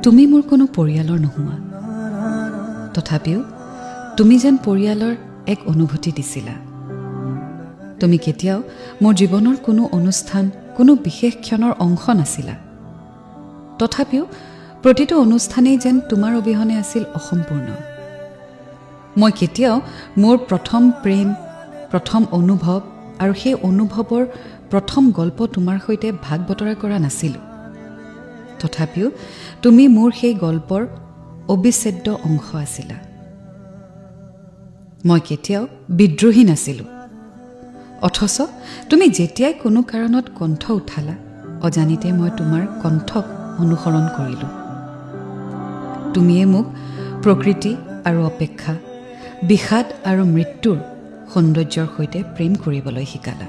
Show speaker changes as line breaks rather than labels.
তুমি মোৰ কোনো পৰিয়ালৰ নোহোৱা, তথাপিও তুমি যেন পৰিয়ালৰ এক অনুভূতি দিছিলা। তুমি কেতিয়াও মোৰ জীৱনৰ কোনো অনুষ্ঠান, কোনো বিশেষ ক্ষণৰ অংশ নাছিলা। তথাপিও প্ৰতিটো অনুষ্ঠানেই যেন তোমাৰ অবিহনে আছিল অসম্পূৰ্ণ। মই কেতিয়াও মোৰ প্ৰথম প্ৰেম, প্ৰথম অনুভৱ আৰু সেই অনুভৱৰ প্ৰথম গল্প তোমাৰ সৈতে ভাগ বতৰা কৰা নাছিলোঁ। তথাপিও তুমি মোৰ সেই গল্পৰ অবিচ্ছেদ্য অংশ আছিলা। মই কেতিয়াও বিদ্ৰোহী নাছিলোঁ, অথচ তুমি যেতিয়াই কোনো কাৰণত কণ্ঠ উঠালা, অজানিতে মই তোমাৰ কণ্ঠক অনুসৰণ কৰিলোঁ। তুমিয়ে মোক প্ৰকৃতি আৰু অপেক্ষা, বিষাদ আৰু মৃত্যুৰ সৌন্দৰ্যৰ সৈতে প্ৰেম কৰিবলৈ শিকালা।